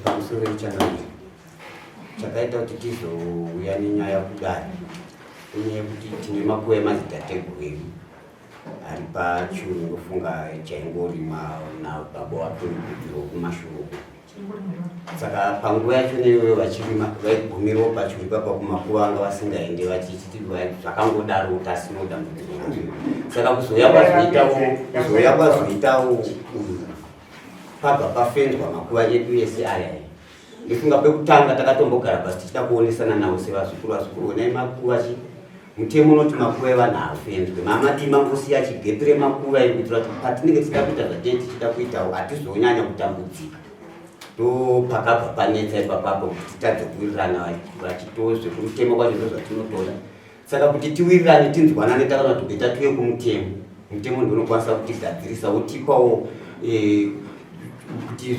pamusoro ichanani chakaita kuti tizouya nenyaya kudai inyaya yekuti tine makuva emadzitateguru edu ari pachiuru ndofunga chaingorimwa nababa watorikudziro kumashure. Saka panguva yacho neyoyo vachirima vaigumirawo pachiuru papa kumakuva anga vasingaende vachichiti zvakangodaro kuti asino dambudziko nazvo. Saka kuzoya kwazoitawo pabva pafenzwa makuva edu ese aya. Ndifunga pekutanga takatombogara pasi tichida kuonesana nawo sevazukuru onai makuva chi mutemo unoti makuva evanhu afenzwe mamati mangosiya chigepere makuva edu kuitira kuti patinenge tichida kuita zvatei tichida kuitawo hatizonyanya kutambudzika. Ndopakabva panetsa ipapapo kuti titadze kuwirirana vachitoo zvekumutemo kwacho ndo zvatinotoda. Saka kuti tiwirirane tinzwanane takana kuti beta tuye kumutemo. Mutemo ndiwo unokwanisa kutigadzirisa wotipawo kuti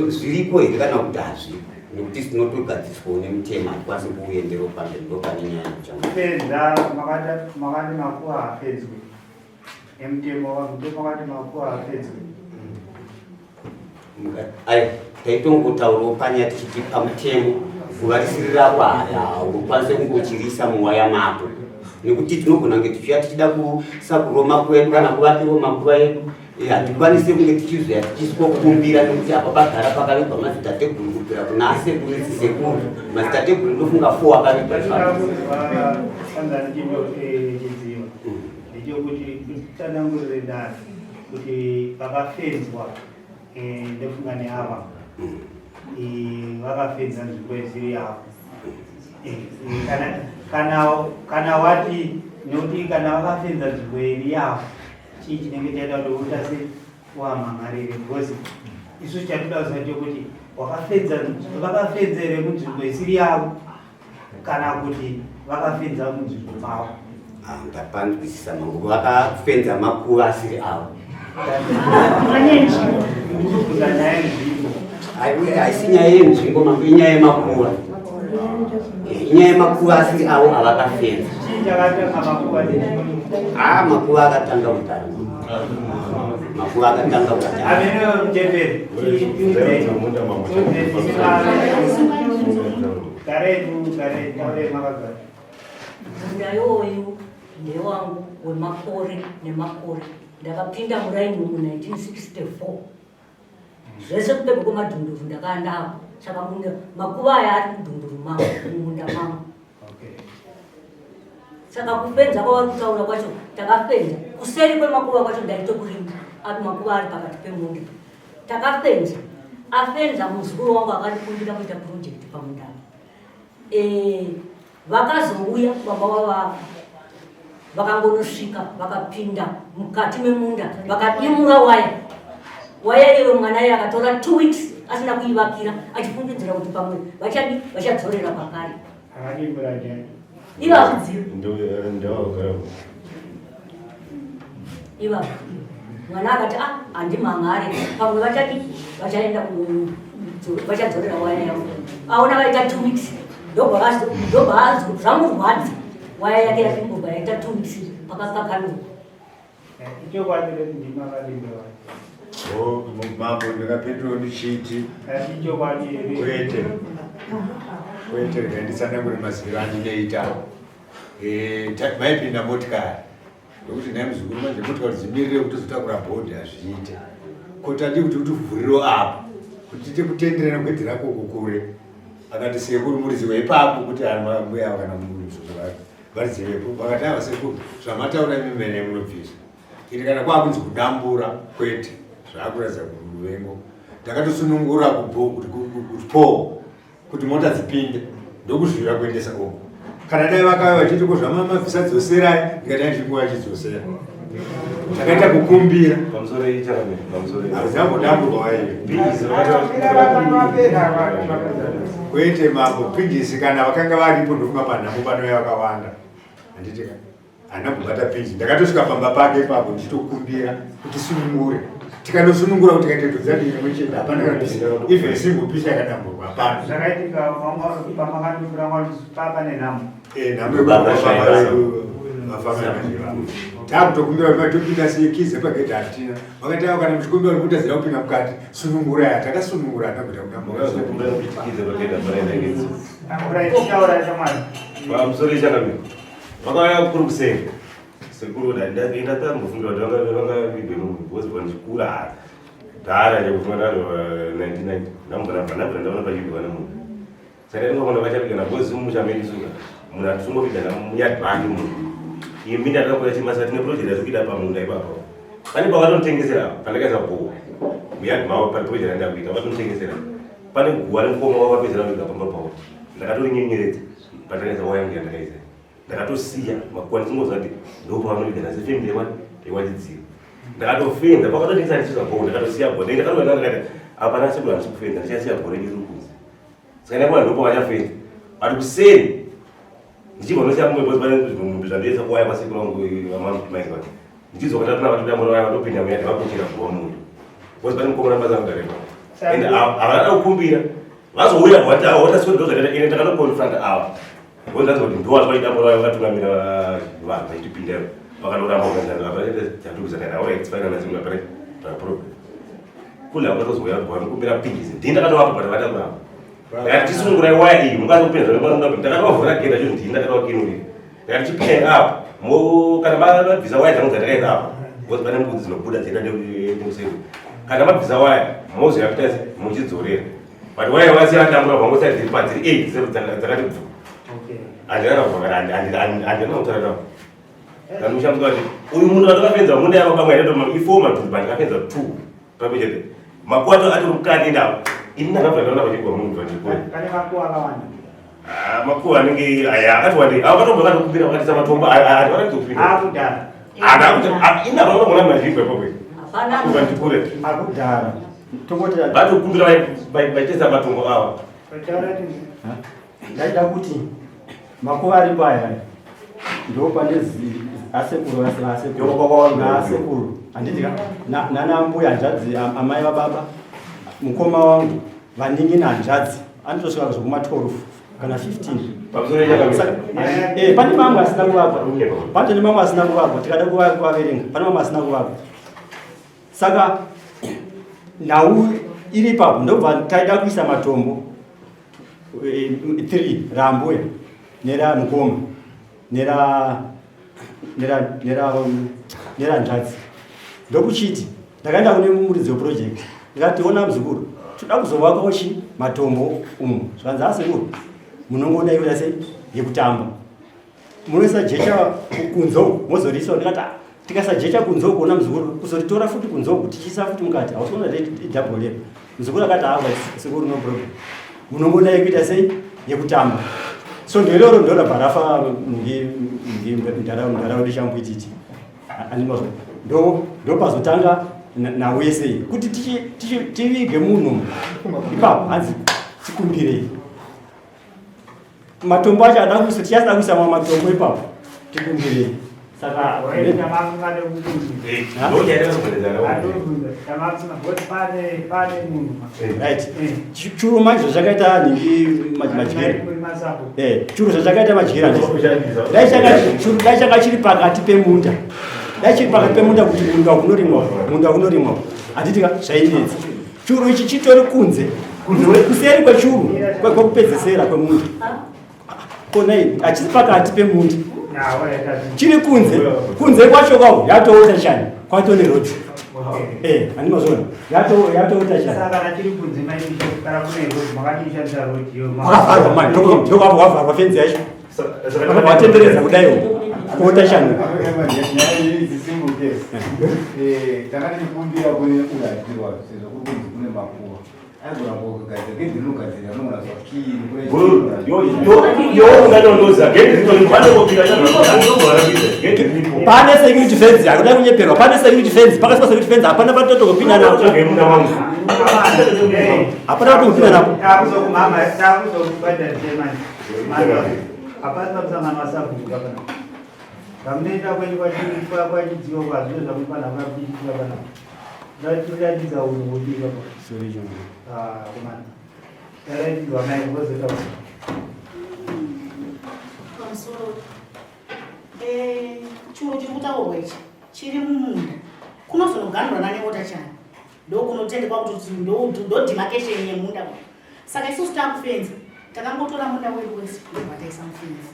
zviripo here kana kuti hazvipo. Nekuti tinotogadziswawo nemutemo hatikwanisi kuuenderawo pamberi ndopane nyaya kupedza makati makuva hapedzwe emutemo mutemo makati makuva hapedzwe ayo taitongotaurawo panya tichiti pamutemo guva risiri rako ukwanise kungochirisa muwaya mapo nekuti tinogona kunge tichiya tichida kusakurawo makuva edu kana kuvakirawo makuva edu hatikwanise kunge tichizoya tichisikokumbira nekuti apa pagara pakavigwa madzitateguru kupera kuna asekuru edzisekuru madzitateguru ndofunga 4 akavigwa chidziva ndechekuti tanangurire dani kuti vakafenzwa ndofunga neava vakafedza nzvimbo eziri yavo kana wati nokuti kana vakafedza nzvimbo iri yavo chii chinenge chaita kuti utase wamhangarire because isu chatoda kuziva chokuti vakafedzere munzvimbo isiri yavo kana kuti vakafedza munzvimbo mavo. Ndapanzwisisa mangu vakafenza makuva asiri avo haisi nyaya yenzvimbo mangu inyaya yemakuva inyaya yemakuva asiri avo avakafenza makuva akatanga utano makuva akatanga nayoyu newangu wemakore nemakore ndakapinda muraini mu1964 zvese kupedza kwemadhunduru ndakaandapo saka makuva aya ari kudhunduru mangu mumunda mangu. Saka kufenza kwavari kutaura kwacho takafenza kuseri kwemakuva kwacho ndaitokurima ari makuva ari pakati pemunda takafenza afenza muzukuru wangu akandikumbira kuita project pamundamo vakazouya baba wavavo vakangonosvika vakapinda mukati memunda vakadimura waya iyo mwana iye akatora 2 weeks asina kuivakira achifungidzira kuti pamwe vachadzorera pakare ivavo mwana akati handimhangare pamwe vachaenda vachadzorera waya yavo aona vaita 2 weeks ndobva zvamurwadza waya yake yakimbobva yaita 2 weeks pakakakanurwa. mambo ndakapindura ndichiti kwete ndisandanguri maziviro andinoita maipinda motikari ndokuti naye muzukuru manje motikari dzimirire kuti zotakura bhodhi hazviite kotandi kuti utivhuriro apo kuti tite kutenderera kwedzi rako kukure akati sekuru muriziwe ipapo kuti mbuya kana muzukuru vake varizivepo vakati avasekuru zvamataura imimene munobvisa iri kana kwakunzi kudambura kwete zvakuratidza kuruvengo ndakatosunungura kuti kuti mota dzipinde ndokuzvira kuendesa uko kana dai vakava vachiti kuzvamamavhisa dzoserai ndikadai ndinguva achidzosera takaita kukumbira hazangodamburwa kwete mambo pinjisi kana vakanga varipo ndofunga panhamo panoya vakawanda handiti hana kubata pinji ndakatosvika pamba pake ipapo ndichitokumbira kuti sunungure tikanosunungura kuti kaitetodzadire mwechenda hapana even singopisha yakadamburwa hapana zvakaitika pamakandukira papa nenhamo nhamo mafamili anajeva. Tabu tokumbira matopinda sikize paketi atina. Wakati kana mchikumbira kuta zira kupinda mukati sunungura yatakasunungura atakuta Mwazo kumbira kuchikize paketi apana ngezi. Akura itaura chamani. Wa msori chakami. Wakaya kurukusenga. Sekuru da ina tangu funga wanga bibenu bozi bwana shukura. Tara ya kufunga 99 nambara pana ndaona pa yuko na mungu. Sasa ndio kuna wacha bigana bozi musha medisuka. Muna tusungo bigana muyat bandi mungu. Yimbinda kwa chima sa tine project azikida pa mungu ibapo. Pani pa watu ntengesera panakeza po. Muyat mawo pa project ndio bigana watu ntengesera. Pani wale mkomo wa watu zera bigana pa papo. Ndakatoli nyenyerete. Pataneza wayangi ndakaize. Ndakatosiya makwanzimu zati ndopo vanobigana zefembe ewachidziro ndakatofenda pakatotitsandisuza bho ndakatosiya bho ndakatoanakati apana sekulu andisukufenda ndichasiya bho rechirikuzi saka ndakuva ndopo vachafenda ati kuseni ndichibva nosiya mumwe bhozi pane zvandoisa kuwaya masekulu angu vamamaikwa ndichizokatatona vatodamona vaya vatopinda muya ndivakuchira bhuwa munhu bhozi pane mukomona basa angudareko and havana kukumbira vazouya vatasikotozvakaita ine ndakatokonfranta ava Wanda zoti ndo watu waita bora wakatungamira vanhu vaitipindero vakanyoramba ukazana apaita chatukuza kana ora expire na zimwe apare problem kula wakatozouya vanokumbira pigizi ndinda katowapa bata vatakura ndakati tisunungura waya iyi mungazopinda zvanopanonga ndakatovhura genda cho ndinda katavakinuri ndakati chipinda apa kana mabvisa waya dzangu dzatakaita apa because pane mbudzi dzinobuda dzeida nemuseri kana mabvisa waya mozoyapita muchidzorera but waya wasiyatambura vangosai dziri padziri 8 dzakati bvu andina kutara navo ndamushambuka kuti uyu munhu watakapedza munda yava pamwe aitato ifoma tuba ndikapedza 2 pamwechete makuwato atori mukati ndavo ini ndakabva ndaona vachigwa munhu vandikoi Kane makuwa akawanda. makuwa anenge akati wandei avo vatombo vakatokupira vakatisa matombo varakutopinda Akudhara. ina vanoona mazvigwa ipope Hapana. vandikure Akudhara. Tokotera vatokumbira vaitesa matombo ava Kutaura kuti ndaida kuti makuva ari paya ndo pane asekuru asekuru handitika nanambuya hanzvadzi amai vababa mukoma wangu vaningi nahanzvadzi anotosvika zvokuma 12 kana 15 pane mamwe asina kuvakwa patone mamwe asina kuvakwa tikada kuvaverenga pane mamwe asina kuvakwa saka nhau iri papo ndobva taida kuisa matombo 3 rambuya nera mukoma nera nzvadzi ndokuchiti ndakaenda kune muridzi weproject ndikationa muzukuru toda kuzovakawo chi matombo umu zvanzi asekuru munongoda ikuita sei yekutamba munoisa jecha kunzo mozorisawo ndikati tikasajecha kunzo kuona muzukuru kuzoritora futi kunzoku tichiisa futi mukati hausiona idhabholera muzukuru akati ava sekuru no problem munongoda ikuita sei yekutamba so ndeloro ndora barafa ndaraunda chambuititi animazo ndo pazotanga nawese kuti tivige munhu ipapo hanzi tikumbirei matombo acho ada kuisa tichasida kuisa mamwe matombo ipapo tikumbirei saka waenda makungade kukuzi. Pane munhu. right churu manje zvakaita ningi majira churu zvakaita majira dai changa chiri pakati pemunda dai chiri pakati pemunda kuti munda kunorimwa handitika zvainetsa churu ichi chitori kunze kuseri kwechuru kwekupedzesera kwemunda konai hachisi pakati pemunda chiri kunze kwacho kwavo yatoota chani kwatone roti animazona yatoota chani Saka chiri kunze maizvo kana kune road makadishandisa road yo. vakavharwa mani ndokwapo kwavharwa fenzi yacho vatenderedza kudaiwo kuota chani takatikumbira kune uratirwa sezvo kukunzi kune makuwa aigorambokugadzira gedzinogadzira anonazva pane security fence akuda kunyeperwa pane security fence pakati pa security fence hapana patotokupinda napo hapana patokupinda napo takuzokumama takuzokubhadharise mani hapasi pamusangano wasabhuku kapana kamunoita kwenyu kwachidziwa kwazviro zvamufana kunapiitika pana ndatiratidza unhu wodika kumana taratidzwa mai vozota pamusoro chiro chiri kutaurwa ichi chiri mumunda kunozonoganurana neota chani ndokunotendekwa kuti ndo demarcation yemunda uyu. Saka isusu takufenza takangotora munda wedu wese ndobataisa mufenzi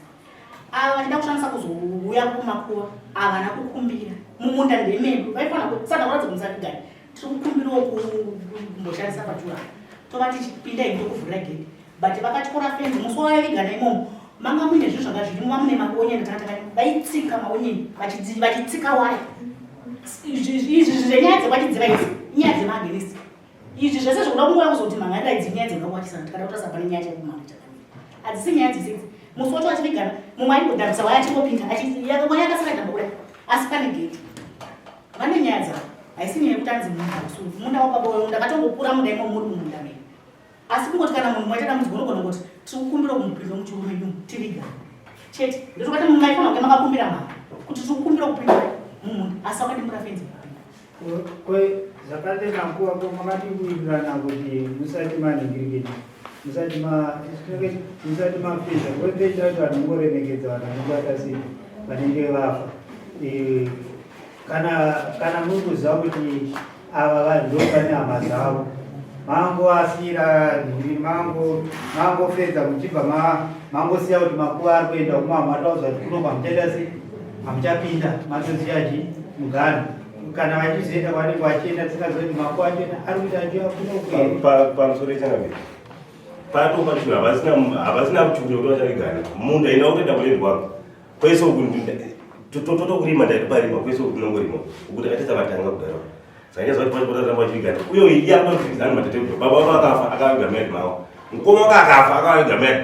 ava vachida kushandisa kuzouya kumakuva avana kukumbira mumunda ndemedu vaifana saka kuratidza kumusavigani tiri kukumbirawo kumboshandisa pachura tova tichipinda imi tokuvhurira gedi but vakatyora fenzi musi wavavigana imomo manga muine zvinhu zvanga zviri mumamune maonyeni takatakani vaitsika maonyeni vachitsika waya izvi zvenyaya dzekwachidziva idzi inyaya dzemagenisi izvi zvese zvokuda kungora kuzoti mangarira idzi nyaya dzengakwatisana tikada kutarisa pane nyaya chakumanga chakamira hadzisi nyaya dzisidzi musi wacho vachivigana mumwe aingodhabisa waya achingopinda mwana yakasaka dhamba kudai asi pane gedi vane nyaya dzavo haisi nyaya yekuti anzi munda wakaboyo ndakatongopura munda imo muri mumunda mene asi kungoti kana munhu mwaita dambudziko unogona kuti tiri kukumbira kumupinda muchirume yumu tivigana chete ndotokati mumwe aifana kunge makakumbira mama kuti tiri kukumbira kupinda mumunda asi wakadimbura fenzi zvakatema nguva ko makati kuitirana kuti musati maningiriketi musati mafisha kopeita kuti vanhu mungoremekedza vanhu vanobata sei vanenge vafa kana muri kuziva kuti ava vanhu ndopane hama dzavo mangoasira nhuri mangofedza muchibva mangosiya kuti makuva ari kuenda kuma matauza kuti kunobva muchaita sei hamuchapinda matoziyazhi mugano kana vachizoenda kwanenge vachienda tisingazoti makuva achena ari kuita pamusoro ichangamiri patova chinhu havasina kuchuri kuti vachavigana munda ina kutoenda kuledwako kwese totokurima ndatiparima kwese kunongorima ukuti atisa vatanga kugara sanyazva kuti pachipotatamba vachivigana uye iye anofikidzana matetebudo baba vavo akafa akaviga mad mavo mukoma wake akafa akaviga mad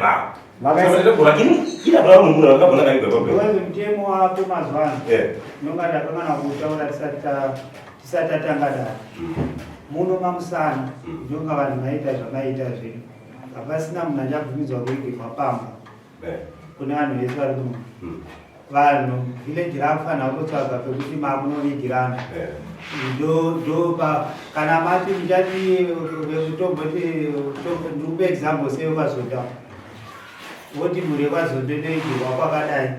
mavo lakini ila baba munhu akagona kaviga wewe mtemo wapo mazwana nonga ndakangana kutaura tisati atanga dara muno mamusana nonga vanhu maita zvamaita zvino hapasina munhu achabvumidzwa kuigirwa pamba kune vanhu vese vari kuno vanhu village rakufanira kutsvaga pekuti mamunovigirana kana mati muchati vekutomboti ndikupe example sei vazoda voti muri vazondo inoigirwa kwakadai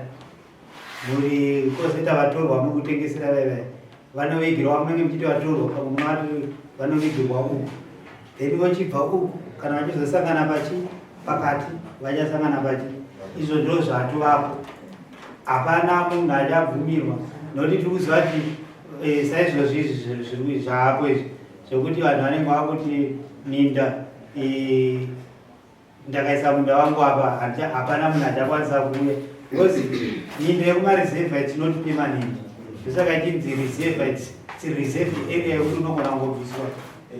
muri kozita vatorwa mukutengesera vaivai vanovigirwa munenge muchiti vatorwa pamunati vanovigirwa uku then vochibva uku kana vachizosangana pakati vachasangana pachi izvo ndo zvatovapo hapana munhu achabvumirwa nokuti tiri kuziva kuti saizvozvi zvaapo izvi zvekuti vanhu vanenge vakuti minda ndakaisa munda wangu apa hapana munhu achakwanisa kuuya because minda yekumareservites not permanent ndosaka ichinzi reservites reserved area yekuti unogona kungobviswa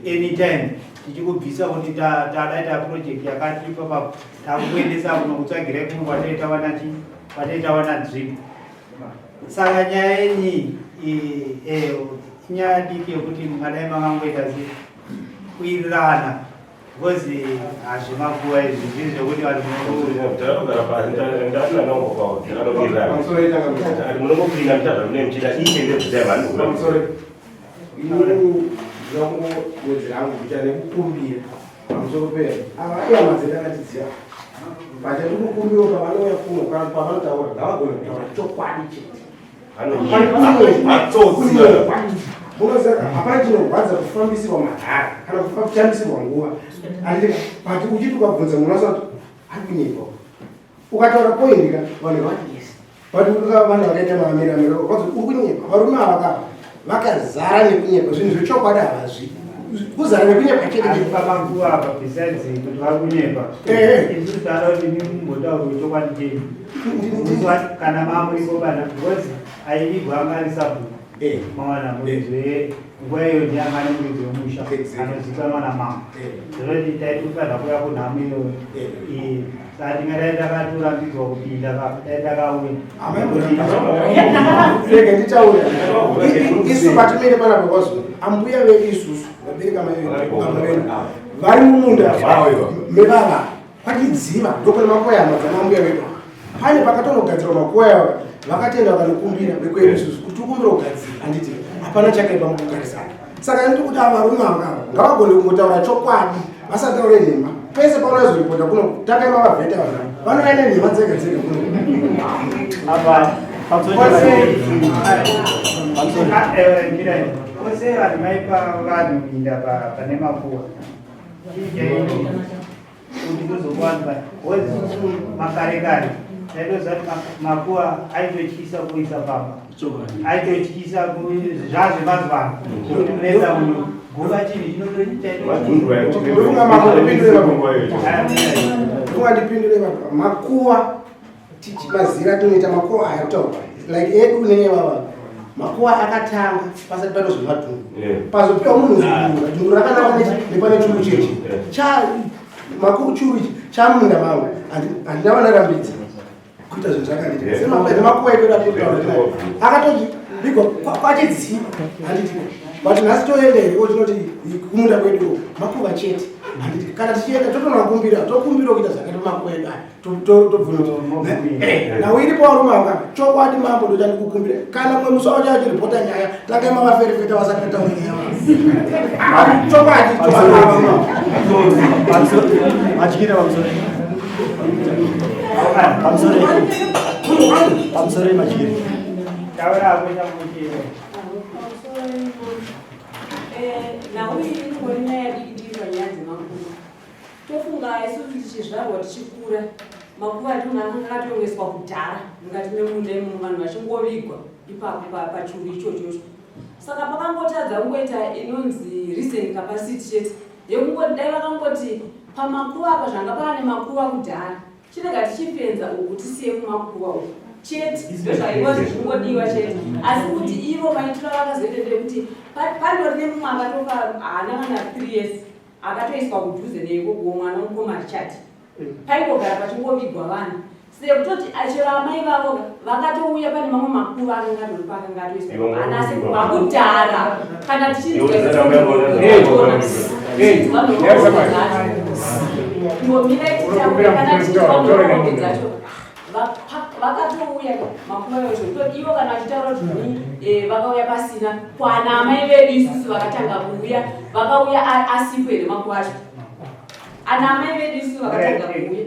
anytime tichikubvisa kuti tadaita project yakati ipapapo takuendesa kuno kutsvagira kumwe kwataitawana drip saka nyaya yenyi inyaya diki yekuti mungadai makangoita kuirirana because hazvimakuva izvi zviri zvekuti vanhu munongopinda muchadza mune muchida ichende vanhu zvangu kuita nekukumbira pamusoro pezvo ava ihamadzenda akatiziva bata tikukumbiro pavanouya kuno pavanotaura ngavagona kutaura chokwadi chete unoziva hapana chinorwadza kufambisirwa mahara kana kushandisirwa nguva but uchiti ukabvunza munhu asati ari kunyepa ukataura poindika vanhu vati yes but vanhu vakaita maamiramira ukazi uri kunyepa varume ava vakazara nekunyepa zvinhu zvechokwadi havazvi kuzara nekunyepa chetepapanguva apa besides kuti vari kunyepa isusu taara kuti nimumbotaura chokwadi chenu kana mamuripo bana because aivigwa angari sabhuku mawana muridzi nguva iyo ndiangane muridzi wemusha anozikanwa namama zvinoti taitufanira kuya kunhamo iyoyo saka tingadai takaturambidzwa kupinda dai takauya rege nditaura isu patimire panapa kwazo ambuya vedu isusu vabereka vari mumunda mevava kwatidziva ndokune makoya amadzana ambuya vedu pane pakatonogadzirwa makoya vakatenda vakanokumbira vekwedu isusu kuti ukumbira kugadzira handiti hapana chakaipa mukugarisana saka ndiri kuti ava varume ava ngavagone kungotaura chokwadi vasataure nhema pese paunazoripota kuno takaima vavheta vanhu vanoenda nhema dzega dzega kuno Kose vanimaipa vanhu kuinda pane makuwa kuti kuzokwanza wezisusu makare kare taitoziva kuti makuwa aitotyisa kuisa pamba aitotyisa zvazvemazuva kuti kunesa munhu guva chinhu chinotoitungandipindure makuwa mazira tinoita makuwa aya kutaurwa like edu unenge vava makuwa akatanga pasati patozve madhungu pazopiwa munhu dhungu rakanaka nepane churu chechi makuru churu ichi chamunda mangu handina vanarambidza kuita zvinhu zvakadii semakwedza makuwa ekwedu akatoti vigwa kwachidziva handiti but nhasi toenderewo tinoti kumunda kwedu makuva chete handiti kana tichienda totonakumbira tokumbira kuita zvakati makuwa edu nawe iripo varume vaka chokwadi mambo ndotandi kukumbira kana mwe musi wacho achiripota nyaya tangai mavaferefeta vasakata wenyaya chokwadi machikira pamusoro machikira tofunga isusu tichizvarwa tichikura makuva akatoneswa kudhara mukati memunda imomo vanhu vachingovigwa ipapo pachuru ichochocho saka pakangotadza kungoita inonzi reason capacity chete yekungodai vakangoti pamakuva apa zvanga pava nemakuva kudhara chirega tichifenza uku tisiye kumakuva uku chete ndozvaiva zvichingodiwa chete asi kuti ivo maitiro vakazoitendere kuti pandori nemumwe akatofa haana kana 3 years akatoiswa kudhuze neikoko mwana mukoma richati paingogara pachingovigwa vanhu sekutoti achero amai vavo vakatouya pane mamwe makuva akangadori pakangatoiswa anasi vakudhara kana tichiiacho vakatouya makuva yozvo toti ivo kana vachitaura kuti vakauya pasina kwana amai vedu isusu vakatanga kuuya vakauya asipo here makuva acho ana amai vedu isusu vakatanga kuuya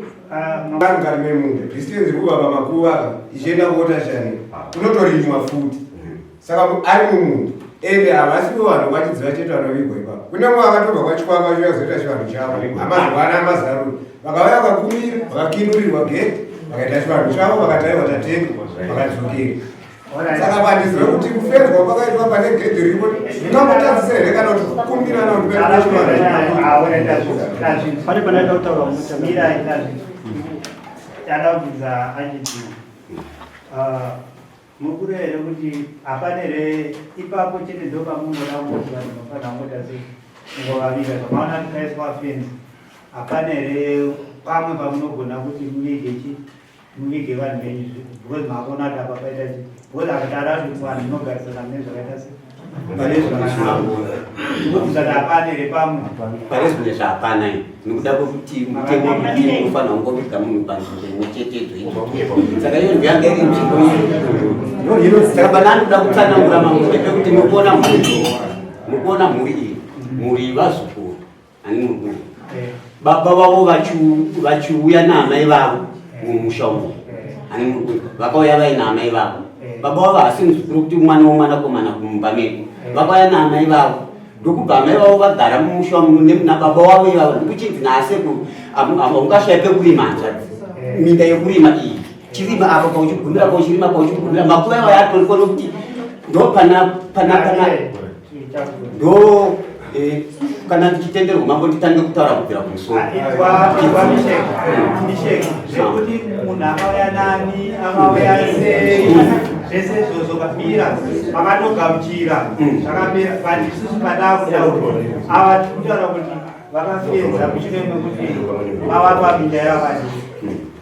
mugari memunda distance kuvava makuva ichienda kuota chani kunotorimwa futi saka ari mumunda ende havasipo vanhu vachidziva chete vanovigwa ipapo kune mwe akatobva kwachikwanga chivazoita chivanhu chavo amazwana amazaruri vakauya vakakumira vakakinurirwa gete vakaita chivanhu chavo vakataiwa tatenga vakadzokera saka pandizive kuti kufenzwa pakaitwa pane gedhi ripo zvinongotadzisa here kana kuti kukumbirana kuti pane panaita kutaura tadabvunza achiti mukuru here kuti hapana here ipapo chete ndo pamungoda kungoti vanhu vanofanira kungota sei kungovaviga zvamaona tikaiswa fenzi hapana here pamwe pamunogona kuti muvige vanhu venyu because makona kuti apa paita chi because akatara kuti vanhu munogarisana nezvakaita sei ndikubvunza hapana here pamwe pane zvimwe zvapana nekuda kwekuti mutemo kuti unofanira kungoviga munhu panzvimbo inochenjedzwa icho saka iyo ndiyanga iri nzvimbo iyo saka pana anoda kutsanangura mamwe pekuti mukuona mhuri iyi mhuri vazukuru ani murikuni baba vavo vachiuya naamai vavo mumusha umu ani murikuni vakauya vaina amai vavo baba vavo hasi muzukuru kuti mwana womwanakomana kumumba medu vakauya naamai vavo ndokubva amai vavo vagara mumusha nababa wavo ivavo ndikuchinzi naasekuru ungashaye pekurima hanzvadzi minda yekurima iyi chirima apa pauchigumira pauchirima pauchigumira makuva ivo yatoriko nokuti ndo pana ndo kana tichitenderwa mambo titange kutaura kubvira kumusoro zvekuti munhu akauya nani akauya sei zvese izvozvo kapira makatogamuchira zvakapera but isusu padaa kutaura ava tikutaura kuti vakafedza mushure mekuti vavapa minda yavani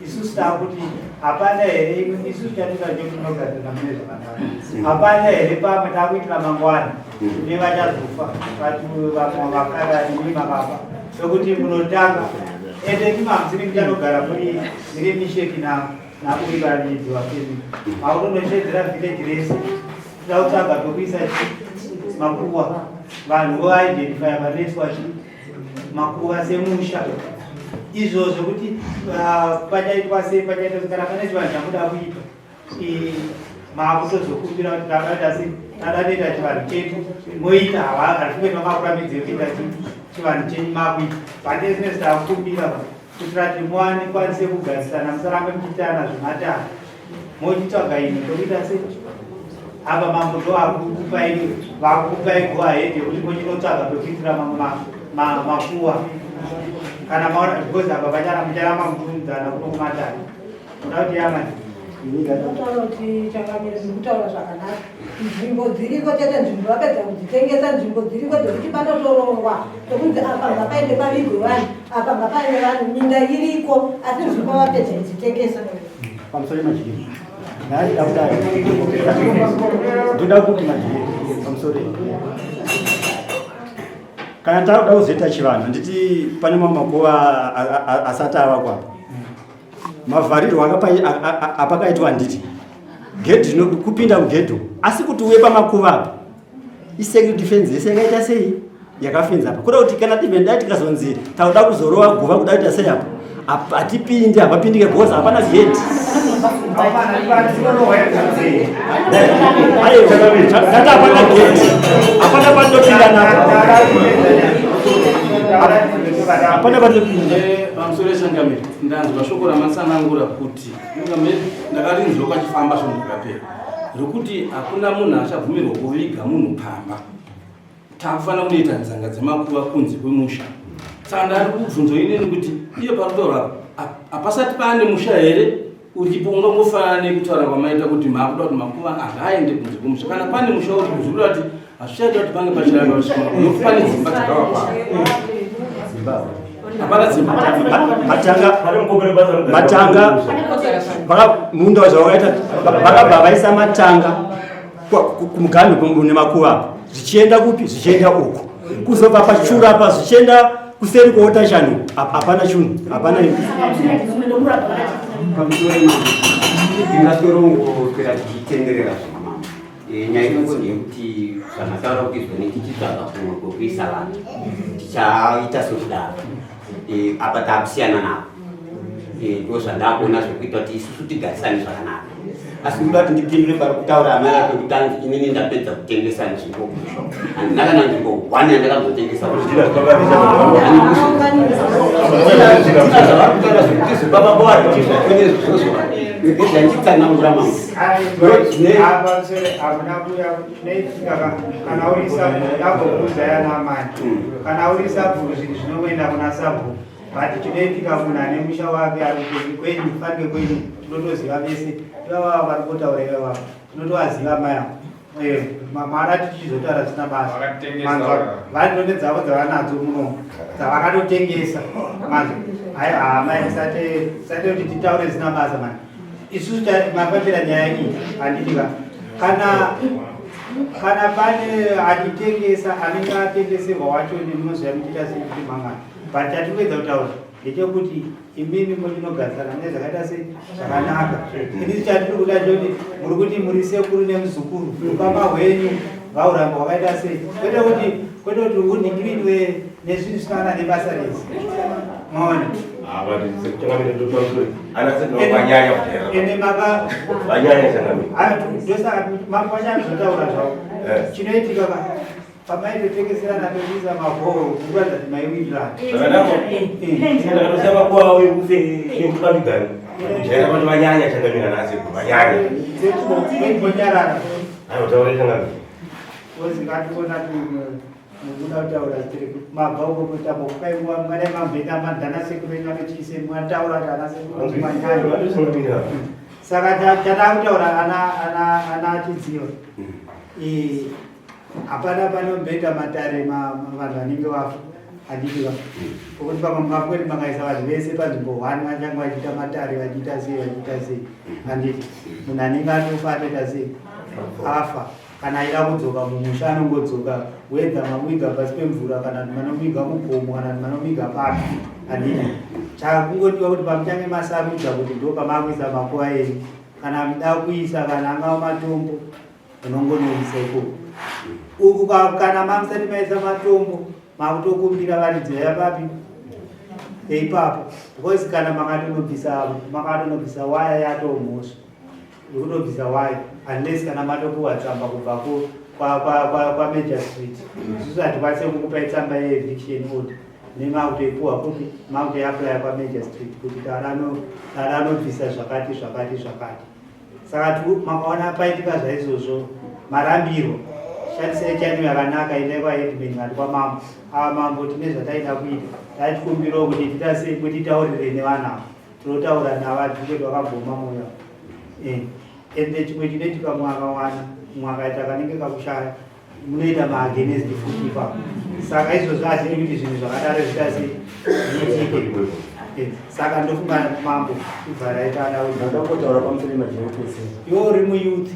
isusu takuti hapana here isusu chatinga chekunogadzira mune zvakanaka hapana here pamwe takuitira mangwana kune vachazofa vamwe vakarani makafa sokuti munotanga ende timamusiri kuchanogara muri misheki nakuivaridzi wafemi akutonoshedzera village rese tida kutsvaga tokuisa makuva vanhu voidentifya vanoiswa makuva semusha izvozvo kuti pachaitwa sei pachaitwa kana pane chivanhu chamuda kuita makutozokumbira kuti takaita sei tadanoita chivanhu chedu moita hatifumeni makakuramidze kuita chivanhu chenyu makuita pande zvinezvi takukumbira kuitira kuti muwane kwanise kugarisana musarambe muchiitana zvematara mochitsvaga ino tokuita sei apa mambo ndo vakukupai go ahead yekuti mochinotsvaga pekuitira makuwa kana maona because apa mucharamba muchirumidzana kunokumatari oda kuti yamani kutaura kuti chakamira zvikutaura zvakanaka nzvimbo dziriko chete nzvimbo vapedza kudzitengesa nzvimbo dziriko dzekuti panotorongwa tokunzi apa ngapaine pavigwe vanhu apa ngapaine vanhu minda iriko asi nzvimbo vapedza idzitengesa pamusoro majiri ndaida kudai ndoda kuti majiri pamusoro kana takuda kuzoita chivanhu nditi pane mamwe makuva asati avakwa mavharirwo apakaitwa nditi gedhi kupinda mugedho asi kuti uye pamakuva apa isecurity defense yese yakaita sei yakafenza apa kuda kuti kana even dai tikazonzi tauda kuzorova guva kuda kuita sei apa hatipindi hapapindike goza hapana gedhi dati hapana gedhi hapana pandopinda napo hapana pandopinda pamusoro shangamiri ndanzwa shoko ramatsanangura kuti ndakarinzwa kwachifamba zvondikapera rokuti hakuna munhu achabvumirwa kuviga munhu pamba takufanira kunoita nzanga dzemakuva kunze kwemusha saka ndari kubvunzo inini kuti iye parutaura hapasati paane musha here uripo ungangofanana nekutaura kwamaita kuti makuda kuti makuva haaende kunze kwemusha kana pane musha uri kuzvikuda kuti hazvichaita kuti pange pachiranga nokuti pane dzimba dzakavakwa matanga munda zvawakaita vakabva vaisa matanga kumuganhu nemakuva zvichienda kupi zvichienda uku kuzobva pachuru apa zvichienda kuseri kweotashanu hapana chunhu hapana ingatorongopera tichitenderera zvamama nyaya inongoni yekuti kana taura kuti izvoni tichitsvaga kumwe kwekuisa vanhu tichaita sokudaro apa takusiyana navo ndo zvandakuona zvekuita kuti isusu tigarisane zvakanaka asi kuda kuti ndipindure pari kutaura amara kwekutanzi inini ndapedza kutengesa nzvimbo kumusho handina kana nzvimbo 1 yandakazotengesa zvavakutaura kana uri sabhuku zvinhu zvinoenda kuna sabhuku but chinoitika munhu ane musha wake ari kwenyu fanike kwenyu tinotoziva vese ivava vari kutaura ivava tinotovaziva maya mara tichizotaura zvisina basa vandonde dzavo dzavanadzo muno dzavakatotengesa manzo mai sate kuti titaure zvisina basa mani isusu mapapira nyaya iyi handitika kana pane achitengesa anenge atengeserwa wacho nemunoziva muchiita sei kuti mangana but tatikuedza kutaura ndechekuti imini muchinogarisana nezvakaita sei zvakanaka inisi chatiri kuda choti muri kuti muri sekuru nemuzukuru ukama hwenyu ngauramba hwakaita sei kwete kuti unhingirirwe nezvinhu zvinana nebasa rese maona ende makavanyanya zvotaura zvavo chinoitika pamaitotengeserana pekuisa magoho kuratidza kuti maiwirirana onyarara ozingationa mukuda kutaura mabva uko kutamba kukaiwa mwana mambeta madhana sekuru enyu anochiise mwataura kuti ana sekuru manyanya saka tada kutaura ana achidziva hapana panombeta matare vanhu vanenge vafa handidiva pokuti pamwe makweni makaisa vanhu vese panzvimbo 1 vachange vachiita matare vachiita sei handiti munhu anenge atofa atoita sei afa kana aida kudzoka mumusha anongodzoka wedha mawiga pasi pemvura kana manomiga mugomo kana manomiga papi handiti chakungodiwa kuti pamuchange masarudza kuti ndo pamakuisa makuva enyu kana muda kuisa kana angava matombo unongonoisa ikoko uku kana mamusati maisa matombo makutokumbira varidzira papi ipapo because kana makatonobvisa waya yatomhosva yekundobvisa wayo unless kana matopuwa tsamba kubva Major Street. Isusu hatikwanise kukupai tsamba ye-eviction order nemakutoipuwa kuti makutoiapply Major Street kuti dara anobvisa zvakati. Saka makaona paitika zvaizvozvo marambirwo shandisai chanyu yakanaka ine kwaedmin ngati kwamambo ava mambo tine zvataida kuita taitikumbirawo kuti titasei kuti taurire nevanhu tinotaura nava tikoti wakagoma moyo ende chimwe chinoitika mwakawana mwakaita kanenge kakushaya munoita maagenest futi ipapo saka izvozvo hazviri kuti zvinhu zvakadaro zvitasei zviitike saka ndofunga mambo ibvaraitadaotaura pamusoro majekese iwo uri muyouth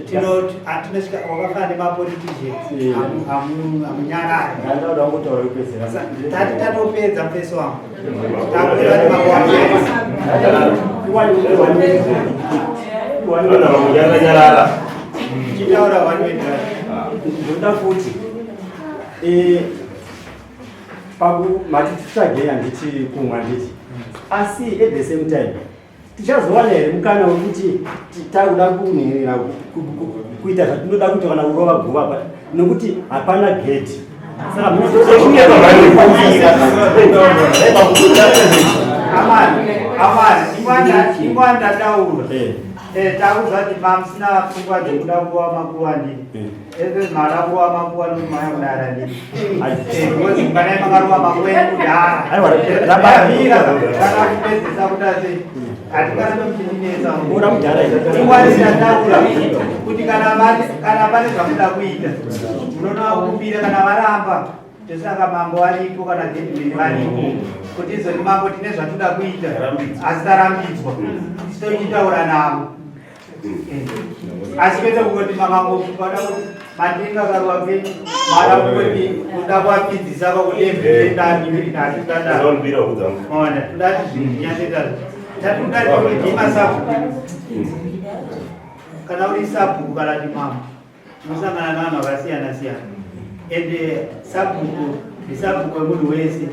tinosvika wakafana nemapoliticians hamunyarari ndauda kungotaura kupedzera tati tatopedza mupeso wangu chitaura ndoda futi mati tichageya nditi kumwa nditi asi at the same time tichazowana here mukana wekuti takuda kunhirira kuita zvatinoda kuti kana kurova guva nokuti hapana geti saka ingwa ndataura takuza kuti mamusina pfungwa dzekuda kuva makuwani ese mhara kuva makuwa nomaya kudara ndii kana makarova makuwa ekudhara kana kupedzisa kutase hatikana nomuchinginesa ingwanidataura kuti kana pane zvamuda kuita munonovakumbira kana varamba tosaka mambo varipo kana gentlemen varipo kuti izoni mambo tine zvatoda kuita asi tarambidzwa tochitaura navo asi kwete kungoti makangoada kuti matenga karuva penyu mara kungoti kuda kuvapidzisa kwakudeeaona tudati zvinyaneta tatungati kudima sabhuku kana uri sabhuku kana ti mambo unosangana navanhu vakasiyana siyana ende sabhuku ndisabhuku wemunhu wese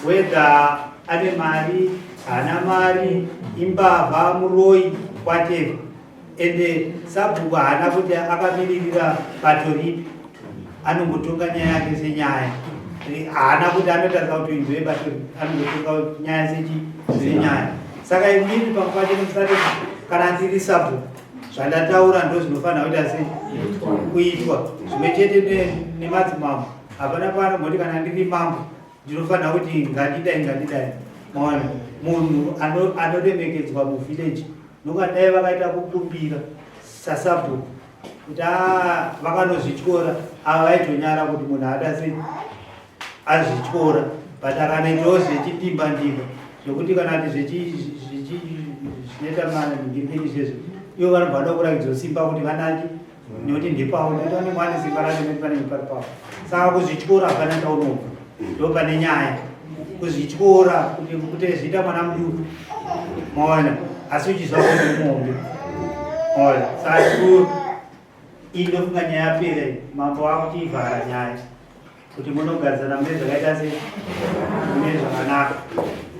wega ane mari hana mari imbavha muroi whatever ende sabhuku haana kuti akamiririra bato ripi anongotonga nyaya yake senyaya haana kuti anotarisa kuti inzwe bato anongotonga nyaya senyaya saka imini pakupachenomusare kana ndiri sabhuku zvandataura ndo zvinofanira kuita sei kuitwa zvimwe chete nemadzimambo hapana paanomboti kana ndiri mambo ndinofanira kuti ngandidai maona munhu anoremekedzwa muvhileji nokadai vakaita kukumbira sasabhuku kuti vakanozvityora ava vaitonyara kuti munhu ada sei azvityora but akanoitawo zvechidimbandimba zvokuti kana ti zvinoita maningirikei zvezvo ivo vanobva da kurakidzwa simba kuti vanaki nekuti ndepavo noita nemwani simba racho nekuti panenge pari pavo saka kuzvityora hapana taunobva ndo pane nyaya kuzvityora kuti zviita mwana muduku maona asi uchizva kuti mombe maona saka indofunga nyaya yapera mambo vakutivhara nyaya kuti munogadzana mune zvakaita sei mune zvakanaka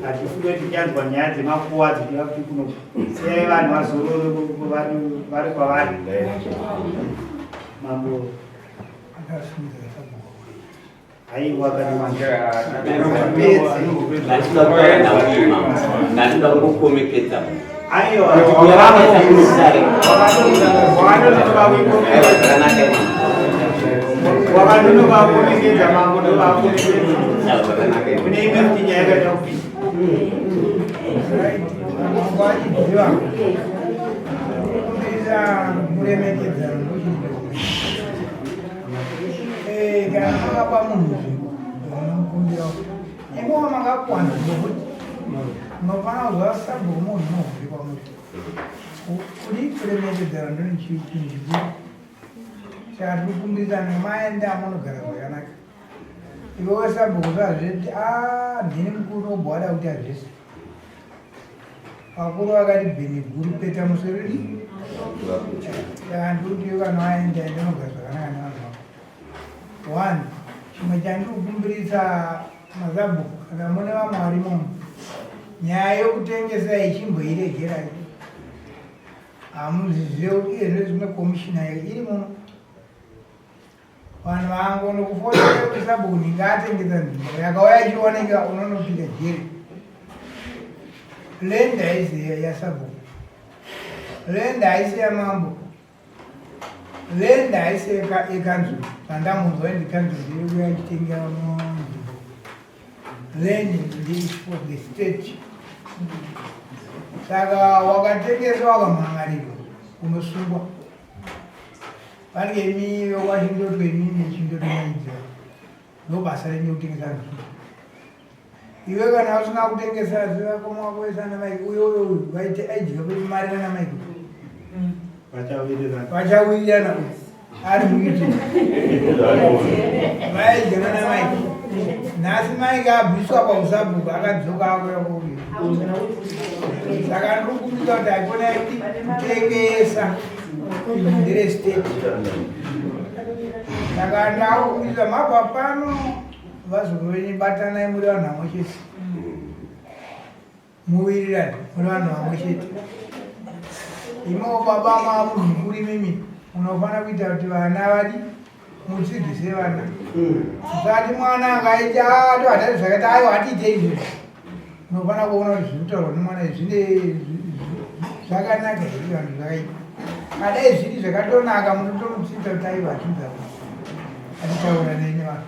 hatifuti kuti tichanzwa nyaya dzemakuwa dzichiva kuti kuno seyai vanhu vazororo vari kwavari mambo aiwa kanandida kungokomekedza aiwa wakanonovakomekedza mambo novakomekedza kune imwe kuti nyaya yakaita kupisa kuremekedza kana makapa munhu zvinomukumbirawo imowa makakwana nokuti unofanira kuziva sabhuku munhu unovhurikwa muti kudi kuremekedzera ndoni chinhu chikuru saka tiri kukumbirisa nemaenda amunogara zvakanaka iwewe sabhuku zvazviti ndini mukuru obva wada kuti azvese vakuru vakati bheni guru peta musoriri ndiri kuti kana waenda ndinogara zvakanaka nevanhu vako one chimwe chandiri kukumbirisa mazabhuku kana mune vamwe varimo nyaya yokutengesa ichimboiregerai hamuzizive kuti iyezve zvine komishina iri muno vanhu vangono kufonera kuti sabuni ngaatengesa nzvimbo yakauya ichioneka unonopinda jeri land haisi yasabuni land haisi yamambo land haisi yekanzuru vandamunzwa ndikanzuru ndiri kuya ichitengera nzvimbo land is for the state saka wakatengeswa wakamhangarirwa unosungwa pange mi wachindotwe mimi chindotemaidza ndobasa renye kutengesa nzvimbo iwe kana usina kutengesa zvivakoma wakoesana maiki uyoyo vaite aidya kuti mari nana maiki vachawirirana ari muiti vaidya nana maiki nhasi maiki abviswa pausabuku akadzoka akuya kuuya saka ndikukumbidza kuti aikona kutengesa ndere state saka ndakukumbidza mabva pano vazovebatana muri vanhu vamwe chete muwirirani muri vanhu vamwe chete imowo baba mamunhu mukuru mimi unofanira kuita kuti vana vadi mudzidzise vana usati mwana angaita tohatari zvakaiti aiwa hatiite izvezvi unofanira kuona kuti zvirikutaurwa nemwana zvine zvakanaka here vanhu zvakaita kadai zviri zvakatonaka munotomutsita kuti aiwa hatiudza atitaura neni vanhu